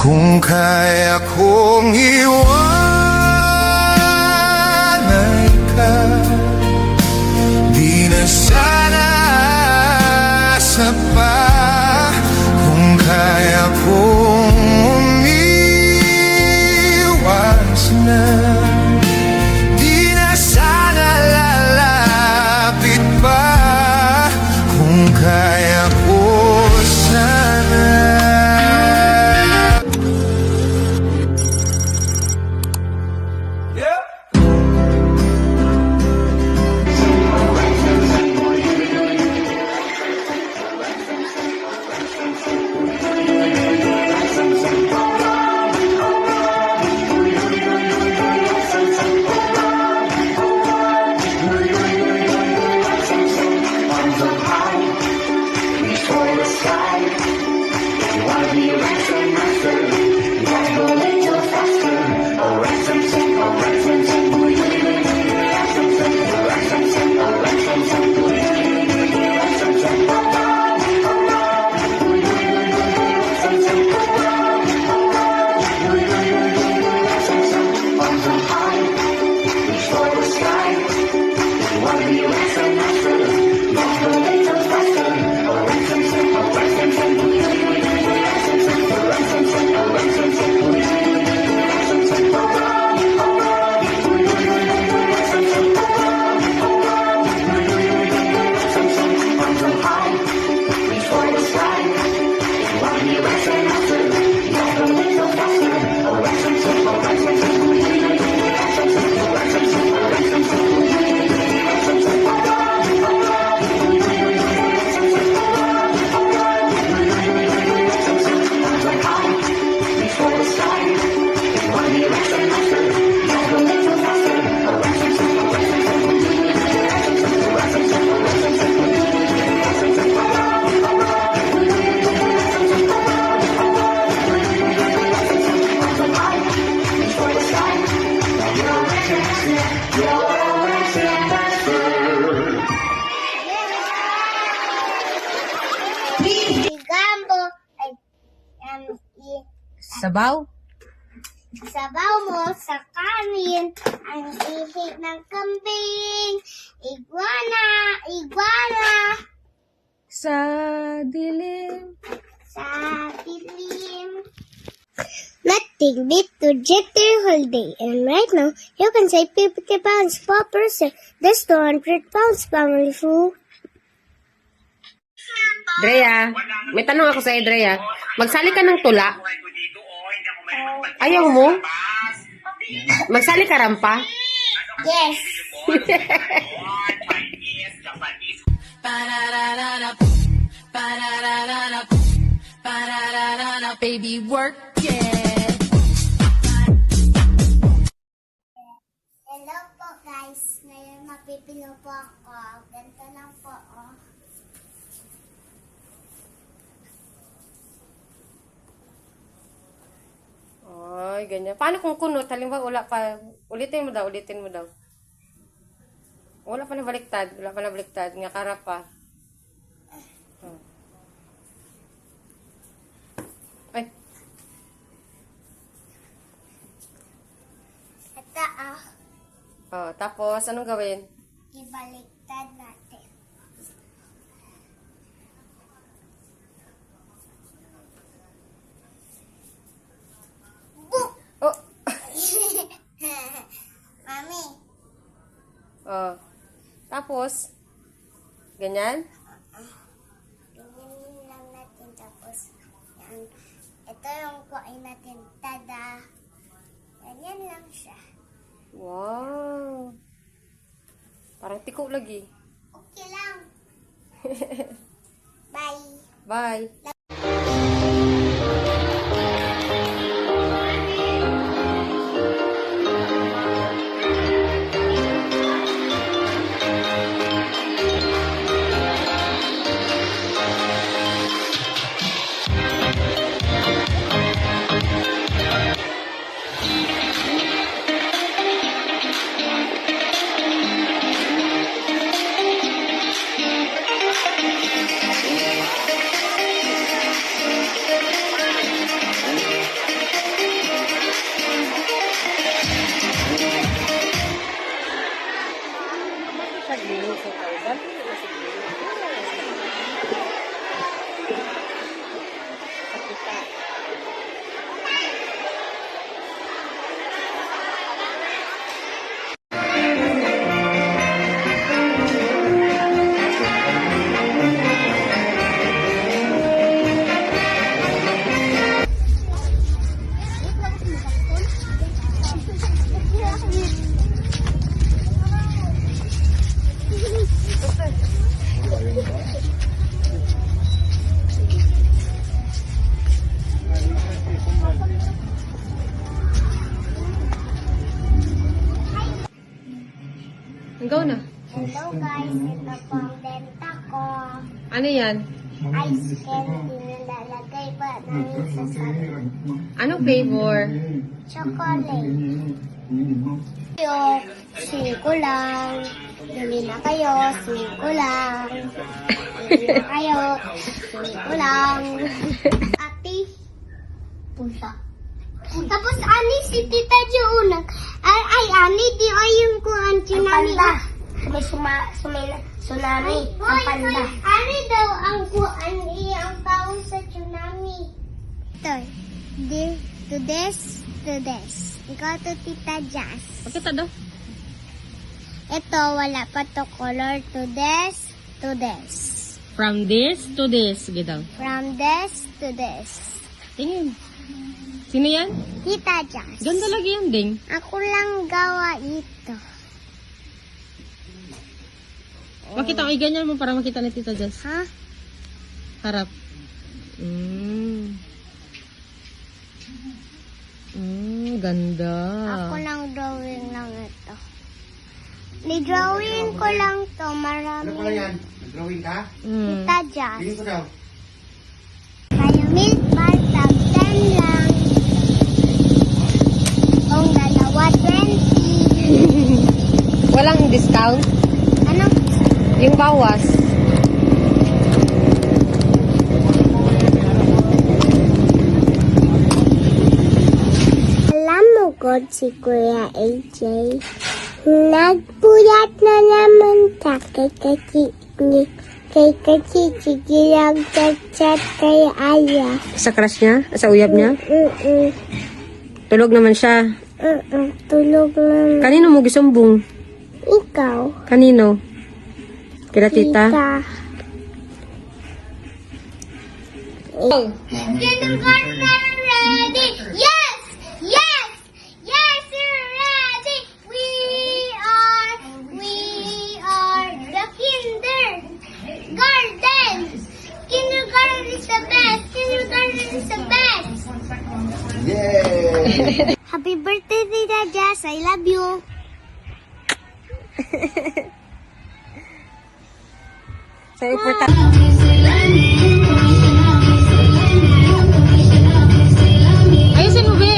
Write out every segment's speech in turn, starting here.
Kung kaya kong iwanay ka, di na sana asa pa. Kung kaya kong umiwas na, di na sana lalapit pa. Kung kaya ko sana. Gambo ay Sabaw? sabaw mo sa kanin, ang ihi ng kambing, iguana, Sa dilim. sa dilim. Nothing beat to jet their holiday, and right now, you can save 50 pounds per person. That's 200 pounds, family fool. Drea, may tanong ako sa'yo, Drea. Magsali ka ng tula? Ayaw mo? Magsali ka rampa? Yes. Baby, work it. Hello po guys, ngayon mapipino po ako. Ganito lang po oh. Ay, ganyan. Paano kung kunot? Halimbawa, wala pa. Ulitin mo daw. Wala pa na baliktad. Nga karap pa. Oh. Ay. Ito ah, Oh, tapos, anong gawin? ibaliktad natin. Book! Oh. Mami, Oh. Tapos, ganyan? ganyan lang natin tapos yan. Ito yung kuhain natin. Tada! Ganyan lang siya. Wow. Parang tiko lagi. Okay lang. Bye! Bye. Go na. Hello guys, ito po ang benta ko. Ano yan? Ice candy na lalagay pa namin sa salad. Anong flavor? Chocolate. Kayo, siko lang. Dali na kayo, siko lang. Dali na kayo, siko lang. Ate, pusa. Tapos ani si Tita Joona. Ay, ani di ay yung kuan tsunami. May tsunami. Ang panda. Ani daw ang kuan ang tao sa tsunami. Ito. To this. Ikaw to Tita Jazz. Pakita daw. Ito, wala pa to color. To this. From this to this. Sige daw. From this to this. Tingin. Sino yan? Tita Jazz. Ganda lagi yan, Ding. Ako lang gawa ito. Makita ko, ganyan mo para makita ni Tita Jess. Ha? Harap. Ganda. Ako lang drawing lang ito. Ni-drawing ko lang to. Marami. Ano pala yan? Nag-drawing ka? Tita Jazz. Tingin ko daw. Kaya milk bar, tag 10 lang. Kung dalawa, 20. Walang discount? Ano? Yung bawas. Alam mo, God, si Kuya AJ, nagpuyat na naman siya kay kachichigilang chat kay Aya. Sa crush niya? Sa uyab niya? Mm-mm. Tulog naman siya. Tulog na. Kanino mo gisumbong? Ikaw. Kanino? Kila tita? Oh. Kindergarten ready! Yes! Yes! Yes, we're ready! We are the kindergarten! Kindergarten is the best! Kindergarten is the best! Yay! Happy birthday, Tita Jazz! I love you! Sa importante. Ayusin mo, be.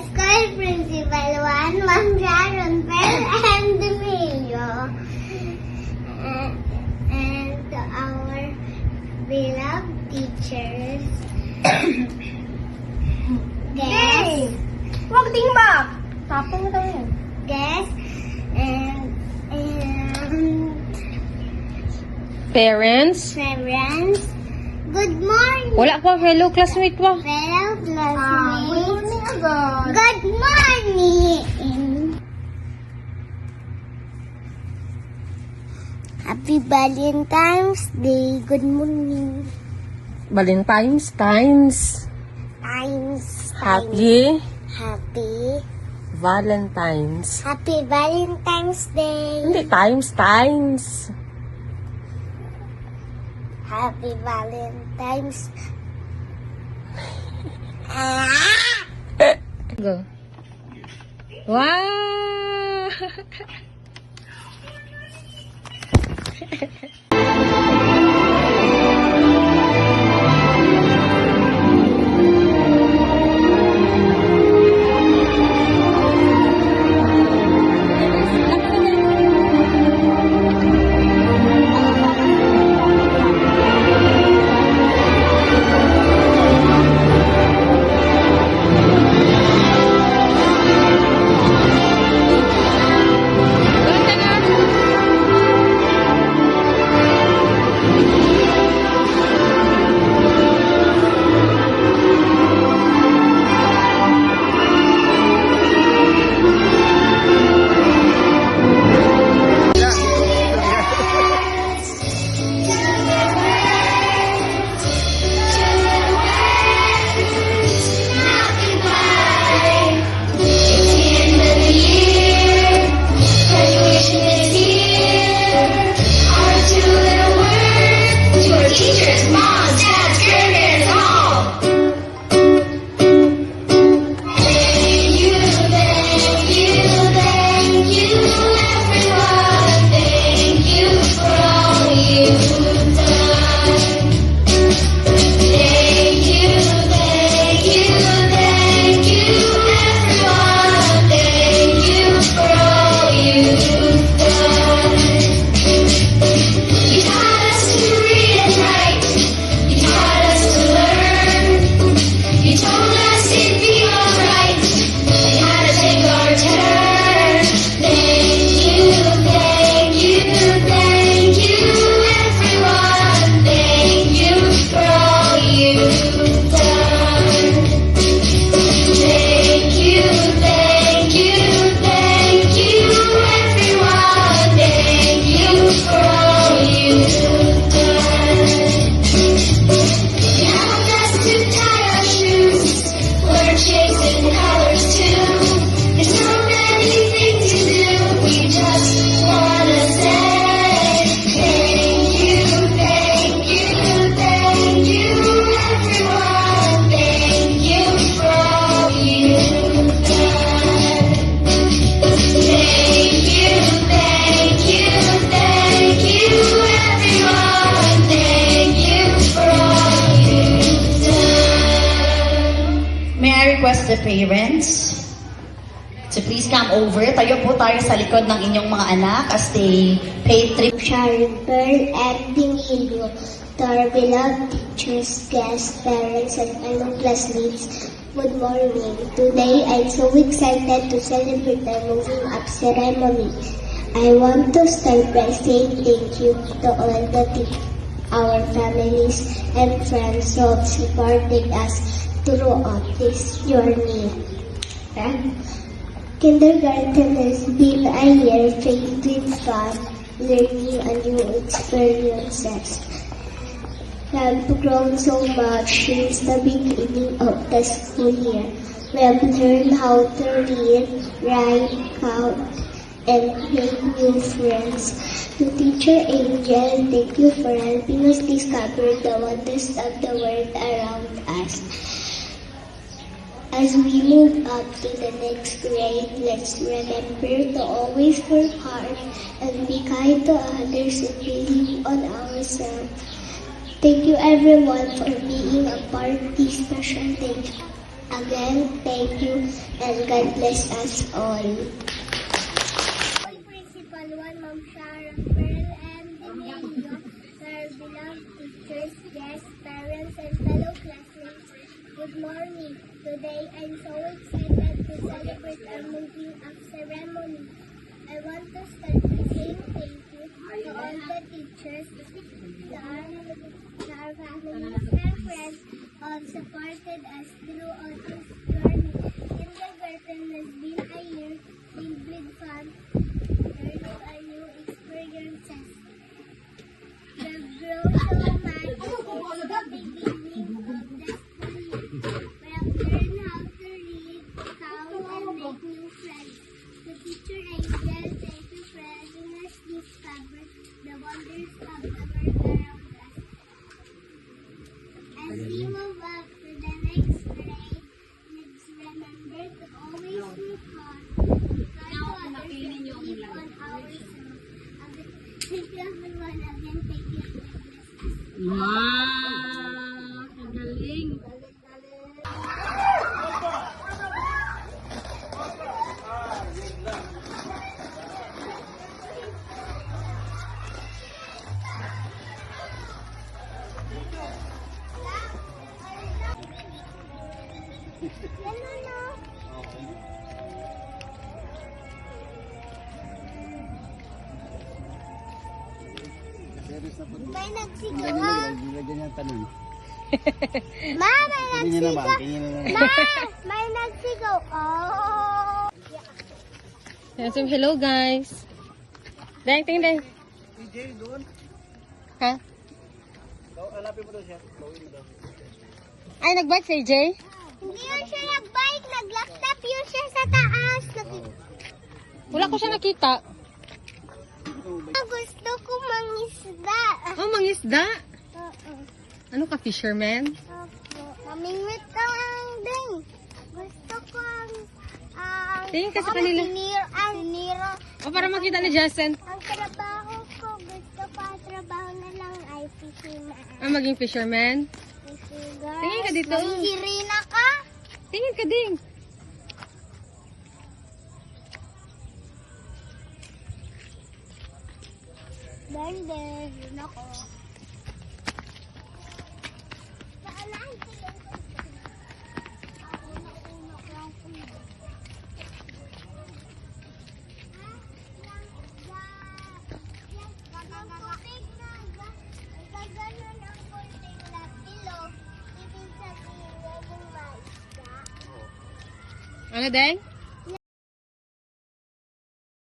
School Principal 1, Ma'am Sharon Bell, and the Mayor. And to our beloved teachers. Guests. Huwag tingba. Tapong mo tayo. Guests. And Parents. parents. Good morning. Wala pa. Hello, classmate pa. Fellow classmates. Good morning. Happy Valentine's Day. Good morning. Valentine's times. Happy Valentine's. Happy Valentine's Day. Hindi, times. Happy Valentine's. Go. Wow! request the parents to please come over. Tayo po tayo sa likod ng inyong mga anak as they pay tribute. Sharon, Pearl, and Pinilio, to our beloved teachers, guests, parents, and fellow classmates, good morning. Today, I'm so excited to celebrate the moving up ceremony. I want to start by saying thank you to all our families and friends who have supported us throughout this journey. Kindergarten has been a year filled with fun, learning and new experiences. We have grown so much since the beginning of the school year. We have learned how to read, write, count, and make new friends. To Teacher Angel, thank you for helping us discover the wonders of the world around us. As we move up to the next grade, let's remember to always work hard and be kind to others and believe on ourselves. Thank you everyone for being a part of this special day. Again, thank you and God bless us all. Principal 1, Ma'am Sharon, Pearl, and Emilio, our beloved teachers, guests, parents, and fellow classmates, good morning. Today, I'm so excited to celebrate our moving up ceremony. I want to start by saying thank you to all the teachers, to our families and friends who have supported us throughout this journey. Kindergarten has been a year filled with fun, learning and new experiences. We have grown so much since the beginning of the school year. We have learned how to read, count, and make new friends. To Teacher Angel, thank you for helping us discover the wonders of the world around us. As we move up to the next grade, let's remember to always work hard, try to others, and believe on ourselves. Thank you everyone again. Thank you. Wow! Kagaling! May nagsigaw. Ma, may nagsigaw. Ma, may nagsigaw. Oh. Yan, so, hello guys. Deng, ting, deng. Ha? Hanapin mo daw siya. Ay, nag-bike si AJ? Hindi yun siya nag-bike. Nag-laptop yun siya sa taas. Wala ko siya nakita. Gusto ko mangisda. Oh, mangisda? Oo. Ano ka, fisherman? Opo. Mamingwit daw ang ding. Gusto ko ang Tingin ka sa kanila. siniro. O, para makita ni Jason. Ang trabaho ko, gusto ko ang trabaho na lang ay fisherman. Ah, maging fisherman? Tingin ka dito. Irina ka? Tingin ka ding. Bende, yun ako. Paalahin ko lang. Una ko ang kuya. Gaganon ang kunting na ilog. Ibig sabihin yung maisda. Ano, deng?